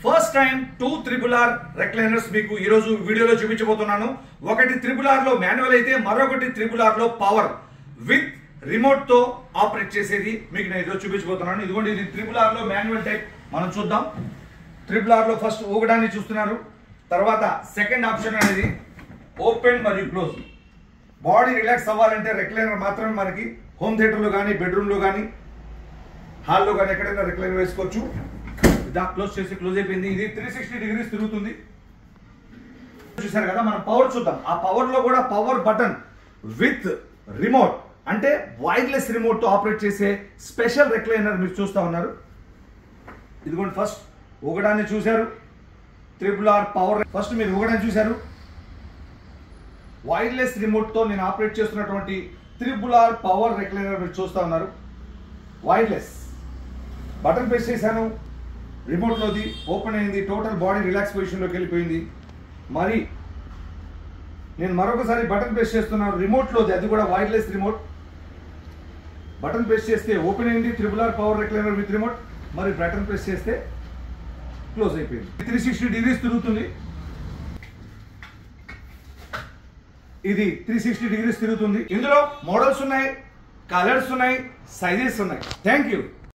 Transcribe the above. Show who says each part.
Speaker 1: First time 2 RRR recliners మీకు ఈ రోజు వీడియోలో చూపించబోతున్నాను. ఒకటి RRR లో మాన్యువల్ అయితే మరొకటి RRR లో పవర్ విత్ రిమోట్ తో ఆపరేట్ చేసేది మీకు నేను ఈరోజు చూపించబోతున్నాను. ఇదిగోండి, ఇది RRR లో మాన్యువల్ టైప్. మనం చూద్దాం. RRR లో ఫస్ట్ ఊగడాన్ని చూస్తున్నారు. తర్వాత సెకండ్ ఆప్షన్ అనేది ఓపెన్ మరియు క్లోజ్. బాడీ రిలాక్స్ అవ్వాలంటే రెక్లైనర్ మాత్రమే మనకి హోమ్ థియేటర్లో కానీ బెడ్రూమ్లో కానీ హాల్లో కానీ ఎక్కడైనా రెక్లైనర్ వేసుకోవచ్చు. క్లోజ్ చేసి క్లోజ్ అయిపోయింది. ఇది 360 degrees తిరుగుతుంది. చూసారు కదా, మనం పవర్ చూద్దాం. ఆ పవర్ లో కూడా పవర్ బటన్ విత్ రిమోట్ అంటే వైర్లెస్ రిమోట్ తో ఆపరేట్ చేసే స్పెషల్ రెక్లైనర్ మీరు చూస్తా ఉన్నారు. ఇదిగోండి, ఫస్ట్ ఊగడాన్ని చూశారు. RRR పవర్ ఫస్ట్ మీరు ఊగడాన్ని చూశారు. వైర్లెస్ రిమోట్ తో నేను ఆపరేట్ చేస్తున్నటువంటి RRR పవర్ రెక్లైనర్ మీరు చూస్తా ఉన్నారు. వైర్లెస్ బటన్ ప్రెస్ చేశాను, రిమోట్ లోది ఓపెన్ అయింది. టోటల్ బాడీ రిలాక్స్ పొజిషన్ లోకి వెళ్ళిపోయింది. మరి నేను మరొకసారి బటన్ ప్రెస్ చేస్తున్నాను, రిమోట్ లోది, అది కూడా వైర్లెస్ రిమోట్. బటన్ ప్రెస్ చేస్తే ఓపెన్ అయింది RRR power recliner with remote. మరి బటన్ ప్రెస్ చేస్తే క్లోజ్ అయిపోయింది. 360 degrees తిరుగుతుంది. ఇది 360 degrees తిరుగుతుంది. ఇందులో మోడల్స్ ఉన్నాయి, కలర్స్ ఉన్నాయి, సైజెస్ ఉన్నాయి. Thank you.